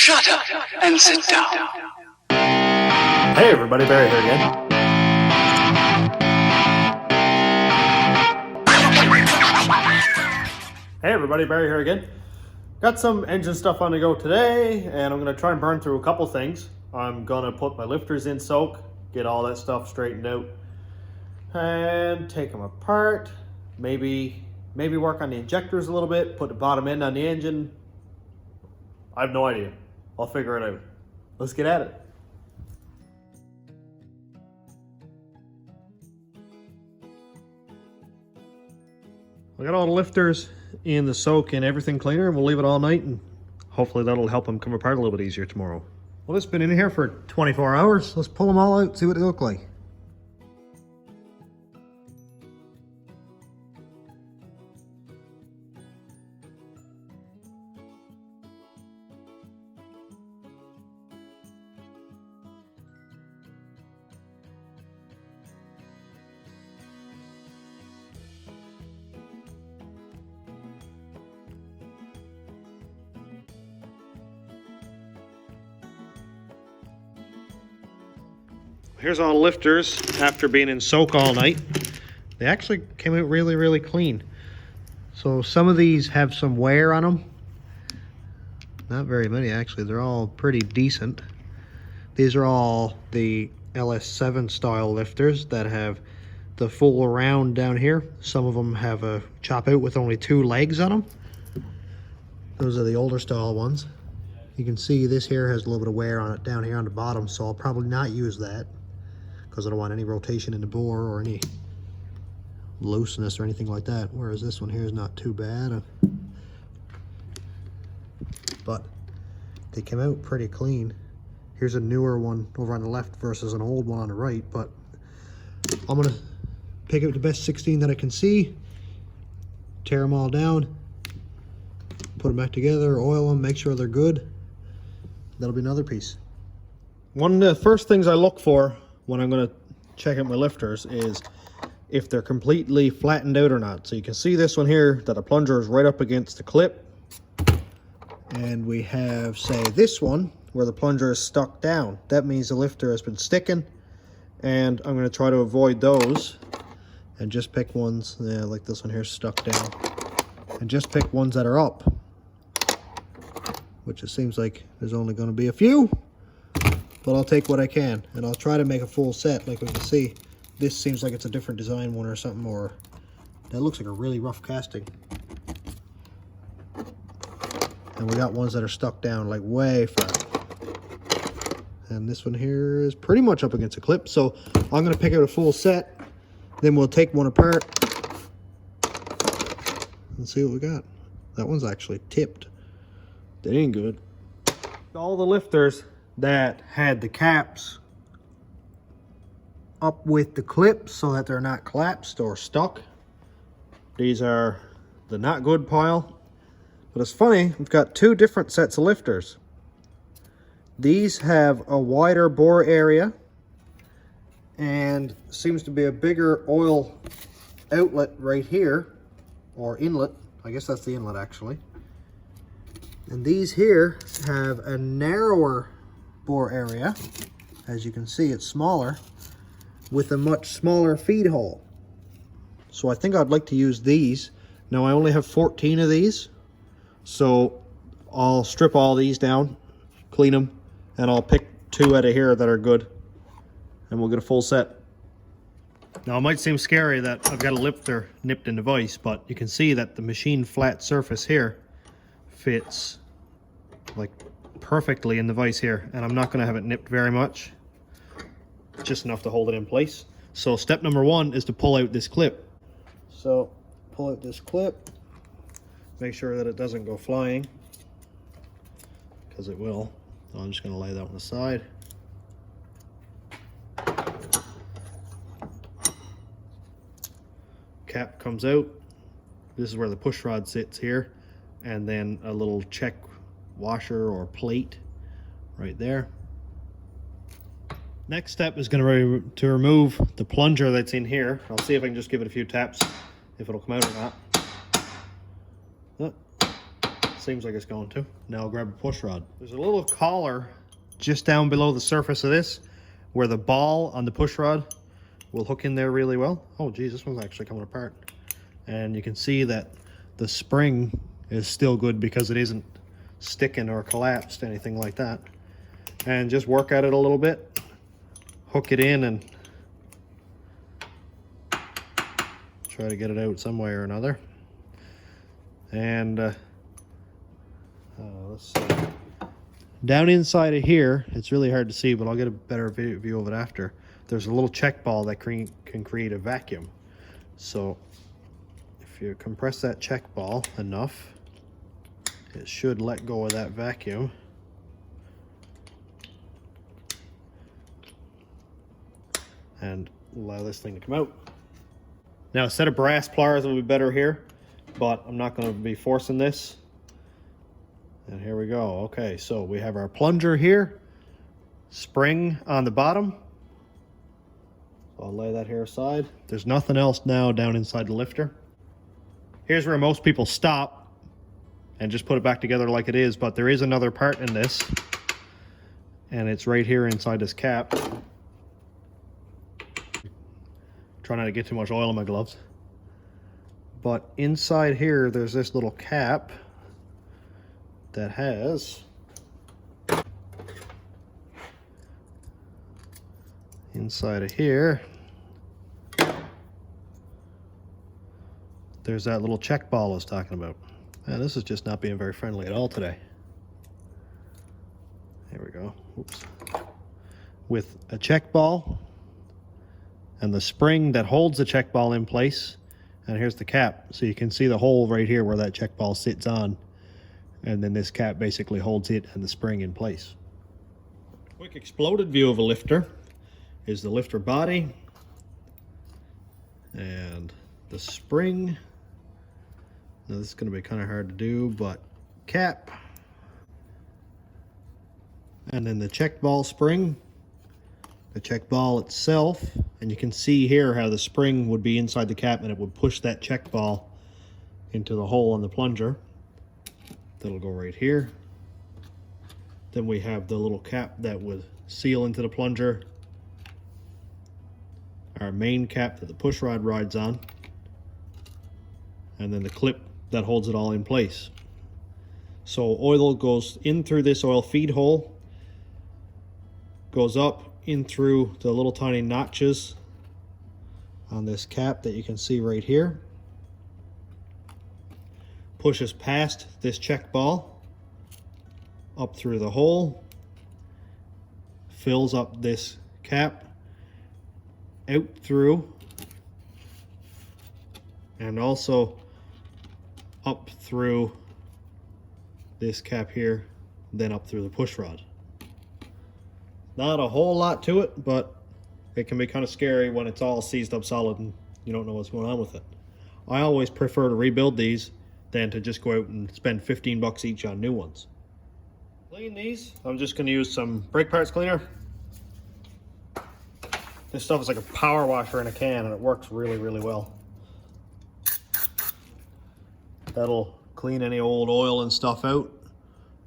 Shut up and sit down. Hey everybody, Barry here again. Hey everybody, Barry here again. Got some engine stuff on the go today, and I'm going to try and burn through a couple things. I'm going to put my lifters in soak, get all that stuff straightened out, and take them apart. Maybe work on the injectors a little bit, put the bottom end on the engine. I have no idea. I'll figure it out. Let's get at it. I got all the lifters in the soak and everything cleaner, and we'll leave it all night, and hopefully that'll help them come apart a little bit easier tomorrow. Well, it's been in here for 24 hours. Let's pull them all out, see what they look like. Here's all the lifters after being in soak all night. They actually came out really, really clean. So some of these have some wear on them. Not very many actually, they're all pretty decent. These are all the LS7 style lifters that have the full round down here. Some of them have a chop out with only 2 legs on them. Those are the older style ones. You can see this here has a little bit of wear on it down here on the bottom, so I'll probably not use that, because I don't want any rotation in the bore or any looseness or anything like that. Whereas this one here is not too bad. But they came out pretty clean. Here's a newer one over on the left versus an old one on the right. But I'm gonna pick out the best 16 that I can see, tear them all down, put them back together, oil them, make sure they're good. That'll be another piece. One of the first things I look for when I'm going to check out my lifters is if they're completely flattened out or not. So you can see this one here, that the plunger is right up against the clip. And we have, say, this one where the plunger is stuck down. That means the lifter has been sticking. And I'm going to try to avoid those and just pick ones, like this one here, stuck down. And just pick ones that are up, which it seems like there's only going to be a few. But I'll take what I can, and I'll try to make a full set. Like we can see, this seems like it's a different design one or something, or that looks like a really rough casting. And we got ones that are stuck down like way flat. And this one here is pretty much up against a clip, so I'm going to pick out a full set, then we'll take one apart and see what we got. That one's actually tipped. That ain't good. All the lifters that had the caps up with the clips so that they're not collapsed or stuck. These are the not good pile. But it's funny, we've got 2 different sets of lifters. These have a wider bore area and seems to be a bigger oil outlet right here, or inlet. I guess that's the inlet actually. And these here have a narrower bore area. As you can see, it's smaller with a much smaller feed hole. So I think I'd like to use these. Now I only have 14 of these, so I'll strip all these down, clean them, and I'll pick 2 out of here that are good, and we'll get a full set. Now it might seem scary that I've got a lifter nipped in the vise, but you can see that the machine flat surface here fits like perfectly in the vise here, and I'm not going to have it nipped very much, just enough to hold it in place. So step number 1 is to pull out this clip. So pull out this clip, make sure that it doesn't go flying, because it will. So I'm just going to lay that one aside. Cap comes out. This is where the push rod sits here, and then a little check washer or plate right there. Next step is going to remove the plunger that's in here. I'll see if I can just give it a few taps, if it'll come out or not. Seems like it's going to. Now I'll grab a push rod. There's a little collar just down below the surface of this where the ball on the push rod will hook in there really well. Oh geez, this one's actually coming apart. And you can see that the spring is still good because it isn't sticking or collapsed, anything like that. And just work at it a little bit, hook it in, and try to get it out some way or another. And let's see. Down inside of here, it's really hard to see, but I'll get a better view of it after. There's a little check ball that can create a vacuum. So if you compress that check ball enough, it should let go of that vacuum. And allow this thing to come out. Now a set of brass pliers will be better here, but I'm not going to be forcing this. And here we go. Okay, so we have our plunger here, spring on the bottom. So I'll lay that here aside. There's nothing else now down inside the lifter. Here's where most people stop and just put it back together like it is, but there is another part in this, and it's right here inside this cap. Try not to get too much oil in my gloves. But inside here, there's this little cap that has inside of here, there's that little check ball I was talking about. And this is just not being very friendly at all today. There we go. Oops. With a check ball and the spring that holds the check ball in place, and here's the cap. So you can see the hole right here where that check ball sits on. And then this cap basically holds it and the spring in place. Quick exploded view of a lifter is the lifter body and the spring. Now this is going to be kind of hard to do, but cap, and then the check ball spring, the check ball itself, and you can see here how the spring would be inside the cap and it would push that check ball into the hole on the plunger. That'll go right here. Then we have the little cap that would seal into the plunger, our main cap that the push rod rides on, and then the clip that holds it all in place. So oil goes in through this oil feed hole, goes up in through the little tiny notches on this cap that you can see right here, pushes past this check ball up through the hole, fills up this cap out through, and also up through this cap here, then up through the push rod. Not a whole lot to it, but it can be kind of scary when it's all seized up solid and you don't know what's going on with it. I always prefer to rebuild these than to just go out and spend 15 bucks each on new ones. Clean these. I'm just going to use some brake parts cleaner. This stuff is like a power washer in a can, and it works really, really well. That'll clean any old oil and stuff out.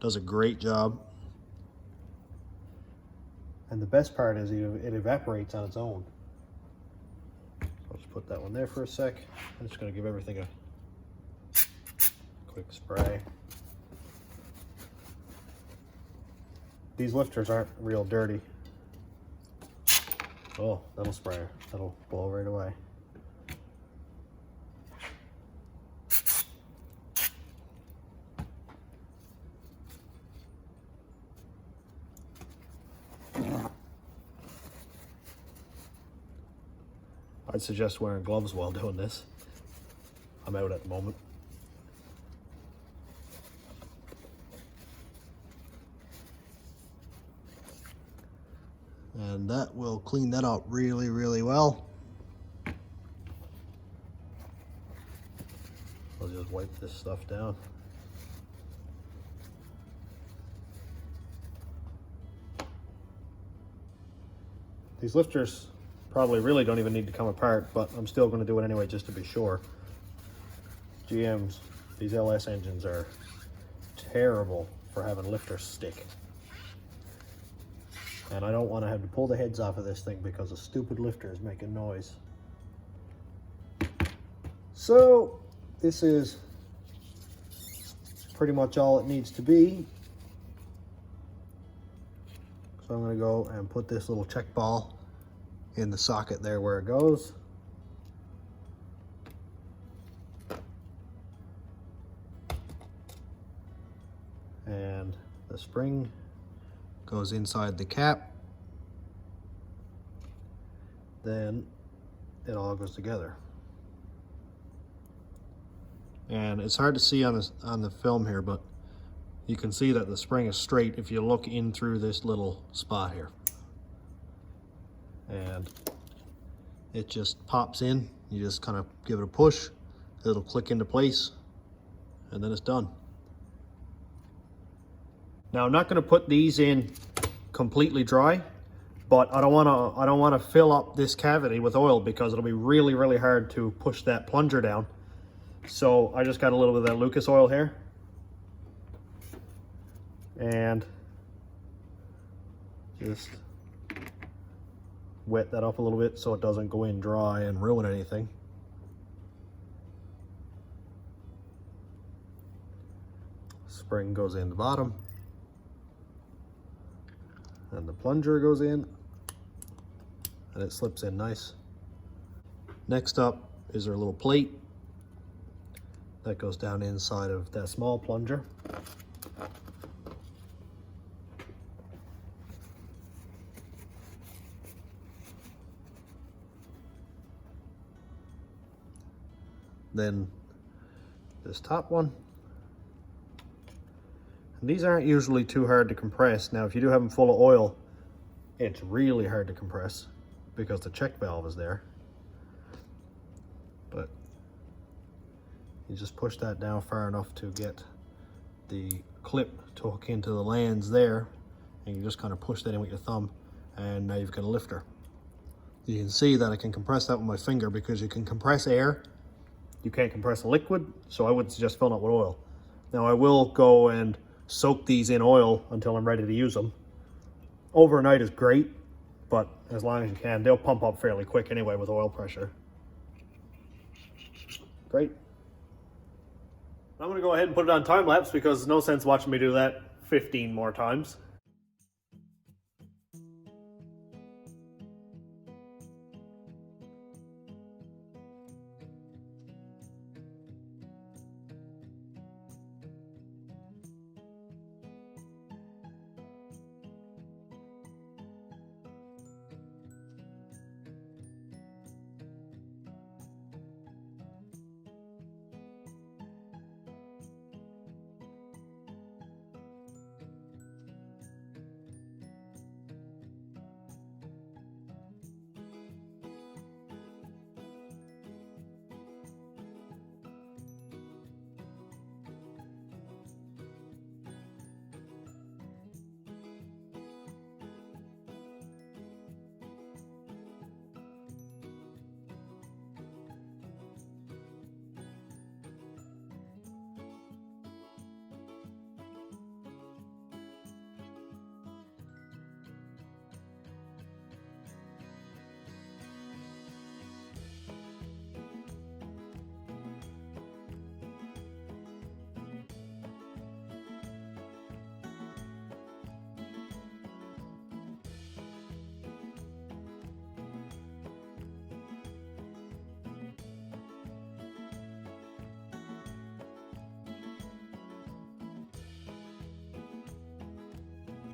Does a great job. And the best part is it evaporates on its own. I'll just put that one there for a sec. I'm just going to give everything a quick spray. These lifters aren't real dirty. Oh, that'll spray. That'll blow right away. I'd suggest wearing gloves while doing this. I'm out at the moment. And that will clean that out really, really well. I'll just wipe this stuff down. These lifters probably really don't even need to come apart, but I'm still going to do it anyway just to be sure. GM's, these LS engines are terrible for having lifters stick. And I don't want to have to pull the heads off of this thing because the stupid lifter is making noise. So this is pretty much all it needs to be. So I'm going to go and put this little check ball in the socket there where it goes. And the spring goes inside the cap. Then it all goes together. And it's hard to see on the film here, but you can see that the spring is straight if you look in through this little spot here. And it just pops in. You just kind of give it a push, it'll click into place, and then it's done. Now I'm not going to put these in completely dry, but I don't want to fill up this cavity with oil because it'll be really, really hard to push that plunger down. So I just got a little bit of that Lucas oil here, and just wet that up a little bit so it doesn't go in dry and ruin anything. Spring goes in the bottom, and the plunger goes in, and it slips in nice. Next up is our little plate that goes down inside of that small plunger. Then this top one. And these aren't usually too hard to compress. Now if you do have them full of oil, it's really hard to compress because the check valve is there. But you just push that down far enough to get the clip to hook into the lands there, and you just kind of push that in with your thumb, and now you've got a lifter. You can see that I can compress that with my finger because you can compress air, you can't compress a liquid, so I would suggest filling up with oil. Now I will go and soak these in oil until I'm ready to use them. Overnight is great, but as long as you can, they'll pump up fairly quick anyway with oil pressure. Great. I'm going to go ahead and put it on time lapse because there's no sense watching me do that 15 more times.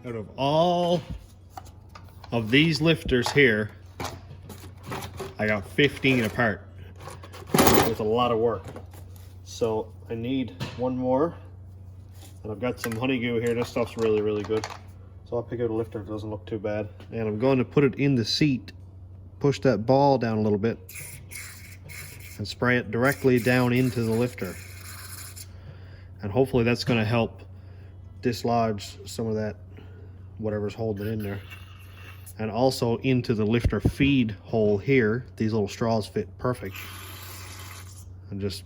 Out of all of these lifters here, I got 15 apart with a lot of work. So I need one more, and I've got some honeydew here. This stuff's really, really good. So I'll pick out a lifter that doesn't look too bad. And I'm going to put it in the seat, push that ball down a little bit, and spray it directly down into the lifter. And hopefully that's going to help dislodge some of that whatever's holding it in there. And also into the lifter feed hole here, these little straws fit perfect. And just,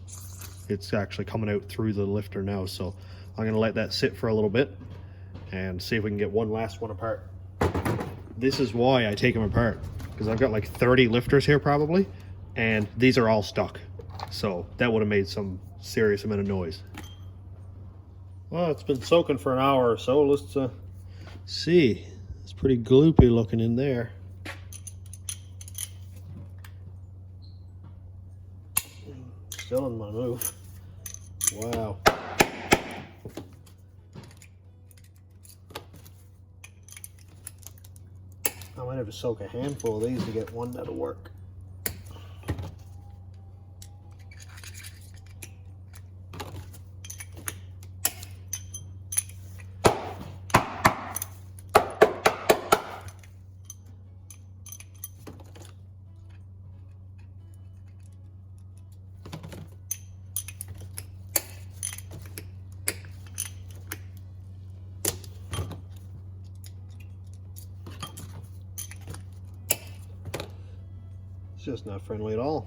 it's actually coming out through the lifter now. So I'm gonna let that sit for a little bit and see if we can get one last one apart. This is why I take them apart, because I've got like 30 lifters here probably, and these are all stuck. So that would have made some serious amount of noise. Well, it's been soaking for an hour or so. Let's see. It's pretty gloopy looking in there. Still in my move. Wow. I might have to soak a handful of these to get one that'll work. Just not friendly at all.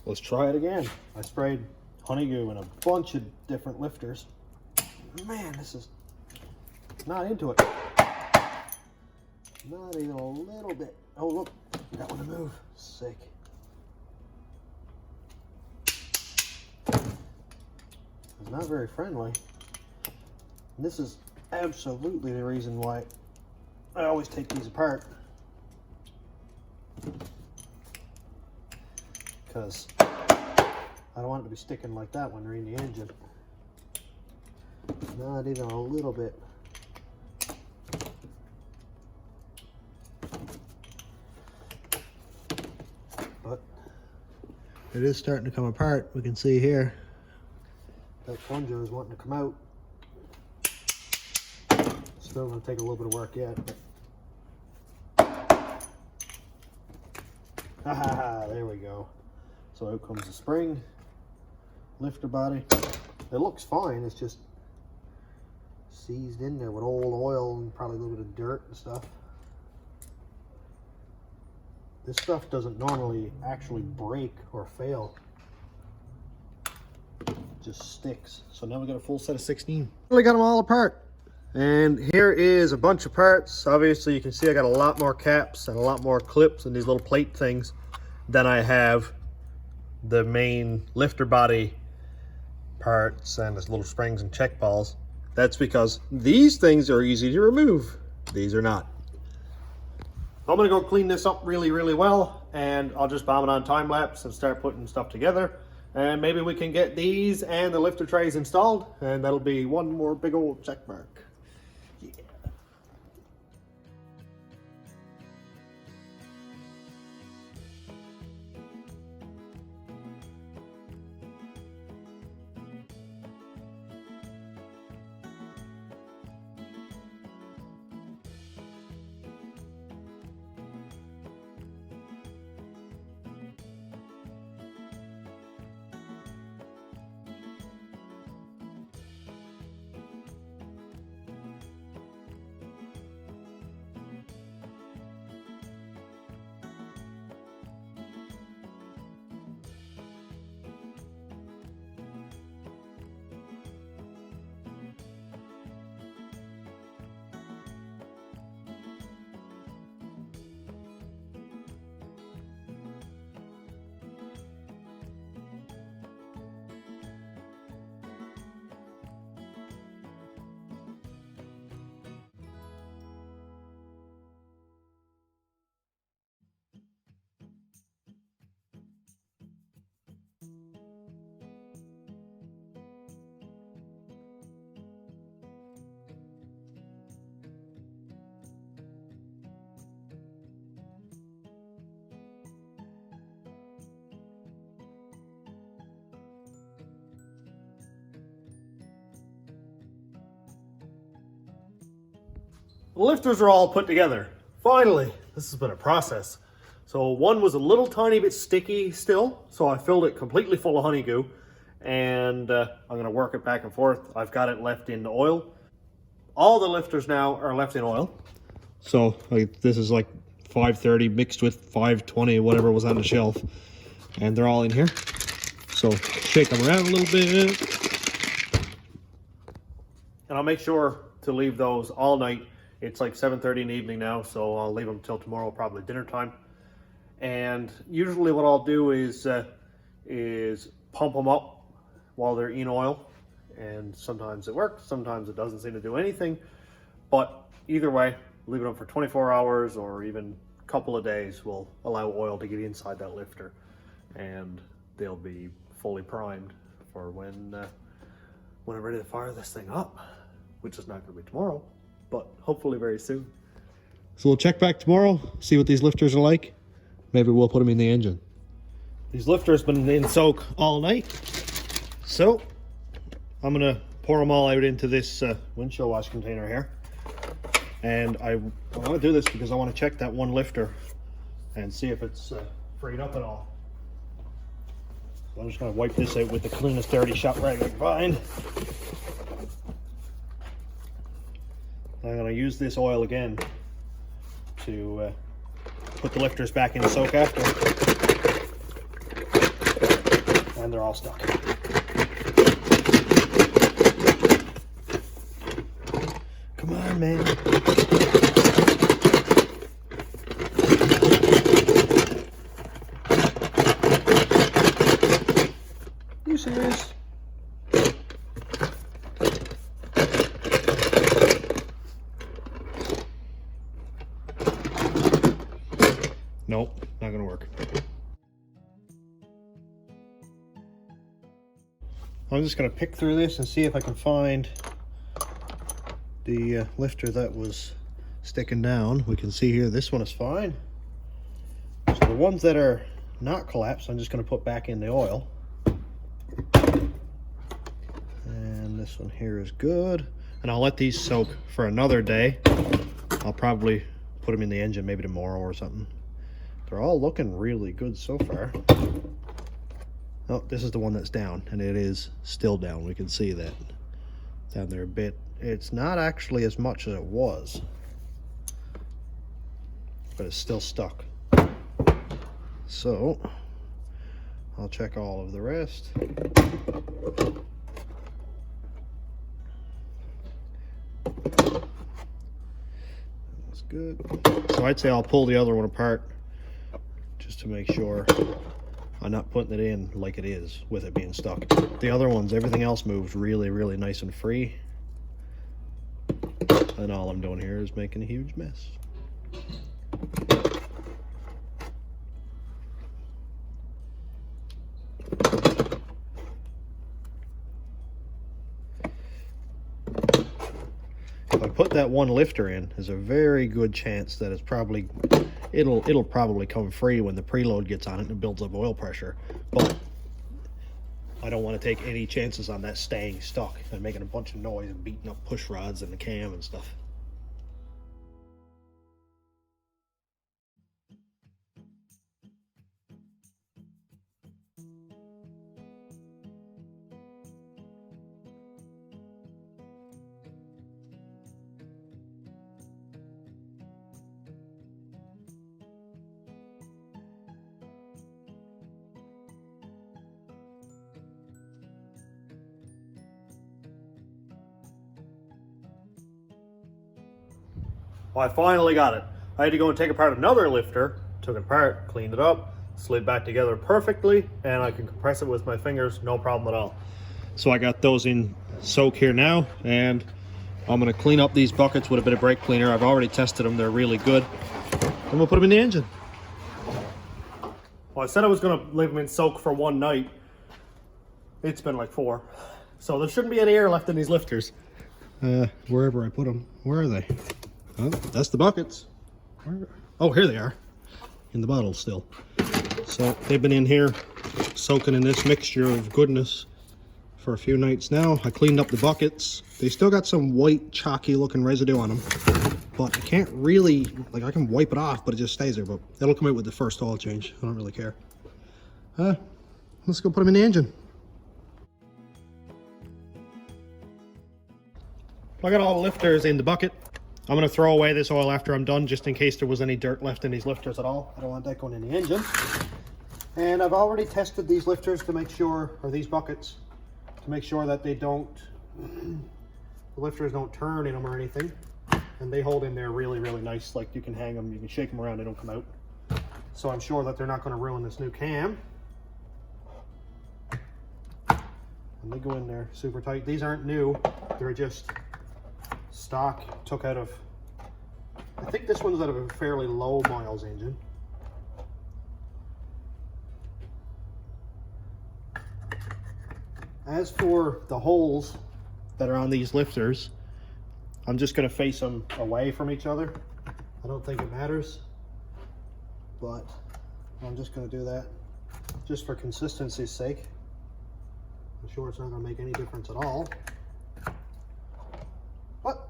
Let's try it again. I sprayed honeydew in a bunch of different lifters. Man, this is not into it. Not even a little bit. Oh look, that one to move. Sick. It's not very friendly. And this is absolutely the reason why I always take these apart. Because I don't want it to be sticking like that when they're in the engine. Not even a little bit. But it is starting to come apart. We can see here that plunger is wanting to come out. Still going to take a little bit of work yet. There we go. So out comes the spring, lifter body. It looks fine, it's just seized in there with old oil and probably a little bit of dirt and stuff. This stuff doesn't normally actually break or fail. It just sticks. So now we got a full set of 16. Really got them all apart. And here is a bunch of parts. Obviously you can see I got a lot more caps and a lot more clips and these little plate things than I have the main lifter body parts and its little springs and check balls. That's because these things are easy to remove. These are not. I'm gonna go clean this up really well, and I'll just bomb it on time lapse and start putting stuff together. And maybe we can get these and the lifter trays installed, and that'll be one more big old check mark. Yeah. The lifters are all put together. Finally, this has been a process. So one was a little tiny bit sticky still, so I filled it completely full of honeydew, and I'm gonna work it back and forth. I've got it left in oil. All the lifters now are left in oil. So this is like 530 mixed with 520, whatever was on the shelf, and they're all in here. So shake them around a little bit. And I'll make sure to leave those all night. It's like 7:30 in the evening now, so I'll leave them till tomorrow, probably dinner time. And usually what I'll do is pump them up while they're in oil. And sometimes it works, sometimes it doesn't seem to do anything. But either way, leaving them for 24 hours or even a couple of days will allow oil to get inside that lifter. And they'll be fully primed for when I'm ready to fire this thing up, which is not going to be tomorrow, but hopefully very soon. So we'll check back tomorrow, see what these lifters are like. Maybe we'll put them in the engine. These lifters been in soak all night, so I'm gonna pour them all out into this windshield wash container here. And I want to do this because I want to check that one lifter and see if it's freed up at all. So I'm just gonna wipe this out with the cleanest dirty shop rag I can find. I'm gonna use this oil again to put the lifters back in soak after. And they're all stuck. Come on, man. You serious? Nope, not gonna work. I'm just gonna pick through this and see if I can find the lifter that was sticking down. We can see here this one is fine. So the ones that are not collapsed, I'm just gonna put back in the oil. And this one here is good. And I'll let these soak for another day. I'll probably put them in the engine maybe tomorrow or something. They're all looking really good so far. Oh, this is the one that's down, and it is still down. We can see that down there a bit. It's not actually as much as it was, but it's still stuck. So I'll check all of the rest. That's good. So I'd say I'll pull the other one apart just to make sure I'm not putting it in like it is with it being stuck. The other ones, everything else moves really, really nice and free. And all I'm doing here is making a huge mess. If I put that one lifter in, there's a very good chance that it's probably it'll probably come free when the preload gets on it and builds up oil pressure. But I don't want to take any chances on that staying stuck and making a bunch of noise and beating up push rods and the cam and stuff. Well, I finally got it. I had to go and take apart another lifter, took it apart, cleaned it up, slid back together perfectly, and I can compress it with my fingers, no problem at all. So I got those in soak here now, and I'm gonna clean up these buckets with a bit of brake cleaner. I've already tested them, they're really good. And we'll put them in the engine. Well, I said I was gonna leave them in soak for one night. It's been like 4. So there shouldn't be any air left in these lifters. Wherever I put them, where are they? Oh, that's the buckets. Oh, here they are, in the bottle still. So they've been in here soaking in this mixture of goodness for a few nights now. I cleaned up the buckets. They still got some white, chalky looking residue on them, but I can't really, like, I can wipe it off, but it just stays there. But it'll come out with the first oil change. I don't really care. Let's go put them in the engine. I got all the lifters in the bucket. I'm going to throw away this oil after I'm done, just in case there was any dirt left in these lifters at all. I don't want that going in the engine. And I've already tested these lifters to make sure, or these buckets, to make sure that they don't The lifters don't turn in them or anything, and they hold in there really, really nice. Like you can hang them, you can shake them around, they don't come out. So I'm sure that they're not going to ruin this new cam. And they go in there super tight. These aren't new, they're just stock, took out of, I think this one's out of a fairly low miles engine. As for the holes that are on these lifters, I'm just going to face them away from each other. I don't think it matters, but I'm just going to do that just for consistency's sake. I'm sure it's not going to make any difference at all, but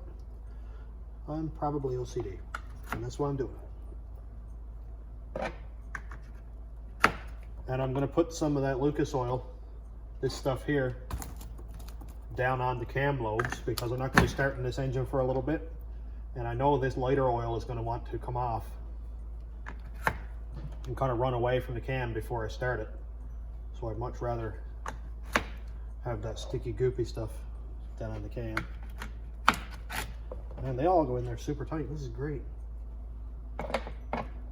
I'm probably OCD, and that's what I'm doing. And I'm going to put some of that Lucas oil, this stuff here, down on the cam lobes, because I'm not going to be starting this engine for a little bit, and I know this lighter oil is going to want to come off and kind of run away from the cam before I start it. So I'd much rather have that sticky goopy stuff down on the cam. And they all go in there super tight. This is great.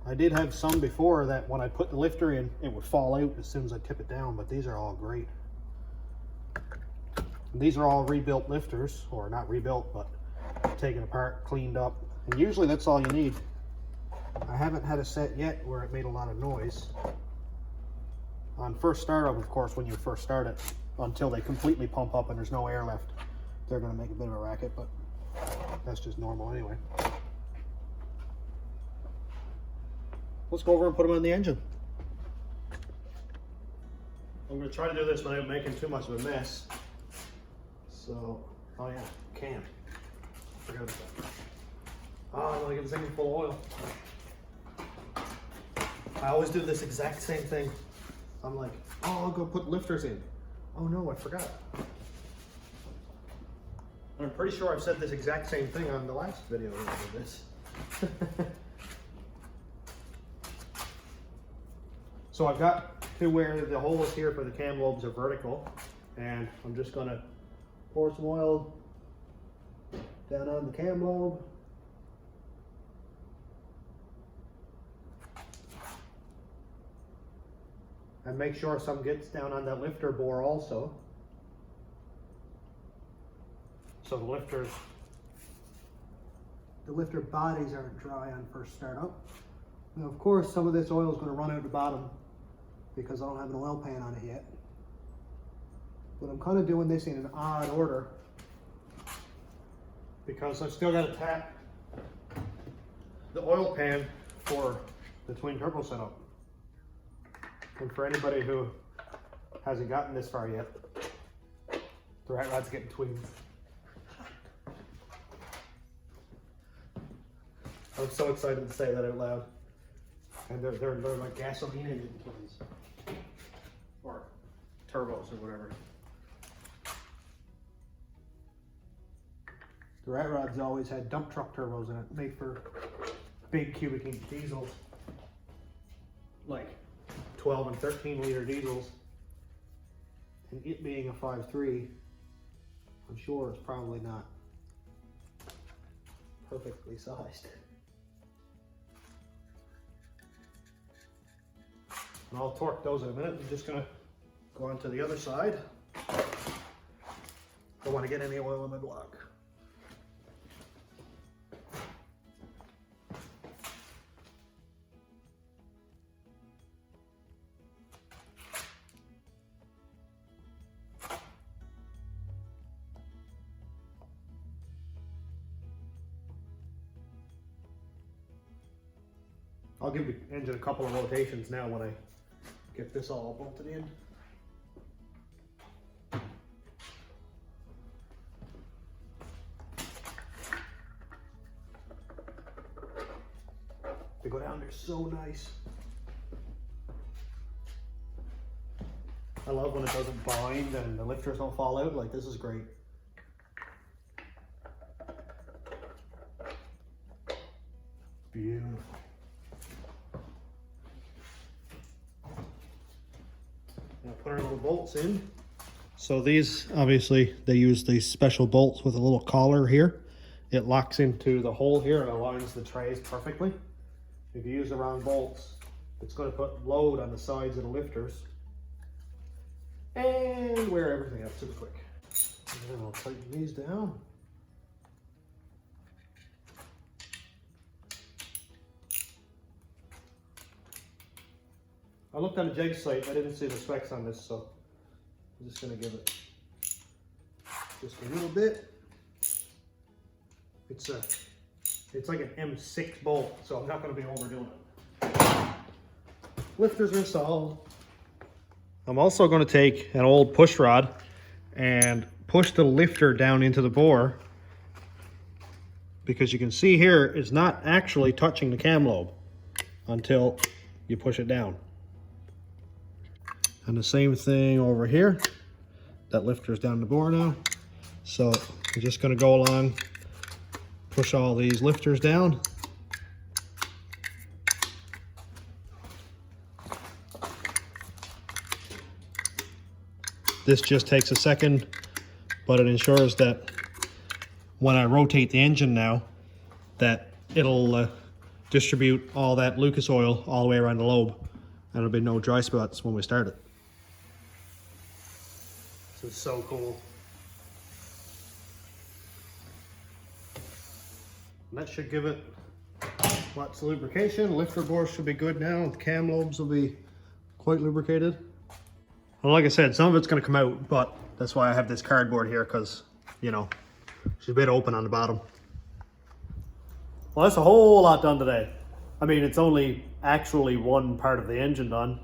I did have some before that when I put the lifter in, it would fall out as soon as I tip it down, but these are all great. And these are all rebuilt lifters, or not rebuilt, but taken apart, cleaned up. And usually that's all you need. I haven't had a set yet where it made a lot of noise. On first startup, of course, when you first start it, until they completely pump up and there's no air left, they're going to make a bit of a racket, but that's just normal anyway. Let's go over and put them in the engine. I'm going to try to do this without making too much of a mess. So, oh yeah, cam. Forgot about that. Oh, I'm going to get this engine full of oil. I always do this exact same thing. I'm like, oh, I'll go put lifters in. Oh no, I forgot. I'm pretty sure I've said this exact same thing on the last video of this. So I've got to where the holes here for the cam lobes are vertical, and I'm just going to pour some oil down on the cam lobe. And make sure some gets down on that lifter bore also. So the lifter bodies aren't dry on first startup. Now of course some of this oil is going to run out the bottom because I don't have an oil pan on it yet. But I'm kind of doing this in an odd order because I've still got to tap the oil pan for the twin turbo setup. And for anybody who hasn't gotten this far yet, the rat rod's getting twins. I'm so excited to say that out loud. And they're like gasoline engine twins. Or turbos or whatever. The rat rod's always had dump truck turbos in it, made for big cubic inch diesels. Like 12 and 13 liter diesels, and it being a 5.3, I'm sure it's probably not perfectly sized. And I'll torque those in a minute. I'm just going to go on to the other side. Don't want to get any oil in my block. I'll give the engine a couple of rotations now when I get this all bolted in. They go down there so nice. I love when it doesn't bind and the lifters don't fall out. Like, this is great. Beautiful. Now put our little bolts in. So these, obviously, they use these special bolts with a little collar here. It locks into the hole here and aligns the trays perfectly. If you use the wrong bolts, it's going to put load on the sides of the lifters and wear everything up super quick. And then I'll tighten these down. I looked on the JEG site, I didn't see the specs on this, so I'm just going to give it just a little bit. It's like an M6 bolt, so I'm not going to be overdoing it. Lifters are installed. I'm also going to take an old push rod and push the lifter down into the bore, because you can see here it's not actually touching the cam lobe until you push it down. And the same thing over here. That lifter's down the bore now. So I'm just going to go along, push all these lifters down. This just takes a second, but it ensures that when I rotate the engine now, that it'll distribute all that Lucas oil all the way around the lobe, and there'll be no dry spots when we start it. This is so cool. And that should give it lots of lubrication. Lifter bore should be good now. The cam lobes will be quite lubricated. Well, like I said, some of it's going to come out, but that's why I have this cardboard here, because, you know, she's a bit open on the bottom. Well, that's a whole lot done today. I mean, it's only actually one part of the engine done,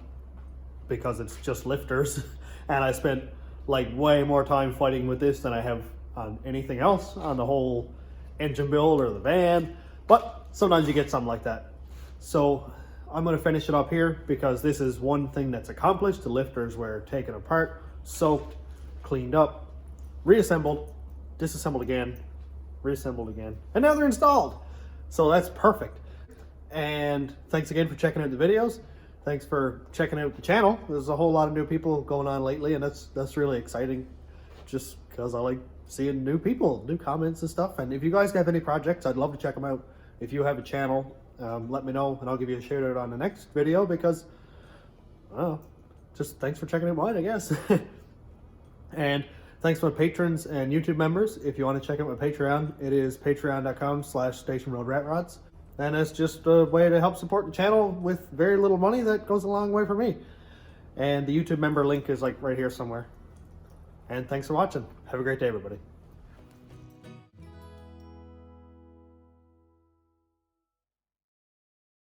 because it's just lifters. And I spent like way more time fighting with this than I have on anything else on the whole engine build or the van. But sometimes you get something like that. So I'm going to finish it up here, because this is one thing that's accomplished. The lifters were taken apart, soaked, cleaned up, reassembled, disassembled again, reassembled again, and now they're installed. So that's perfect. And thanks again for checking out the videos. Thanks for checking out the channel. There's a whole lot of new people going on lately, and that's really exciting, just because I like seeing new people, new comments and stuff. And if you guys have any projects, I'd love to check them out. If you have a channel, let me know, and I'll give you a shout out on the next video, because, well, just thanks for checking out mine, I guess. And thanks to my patrons and YouTube members. If you want to check out my Patreon, it is patreon.com/stationroadratrods. And it's just a way to help support the channel with very little money that goes a long way for me. And the YouTube member link is like right here somewhere. And thanks for watching. Have a great day, everybody.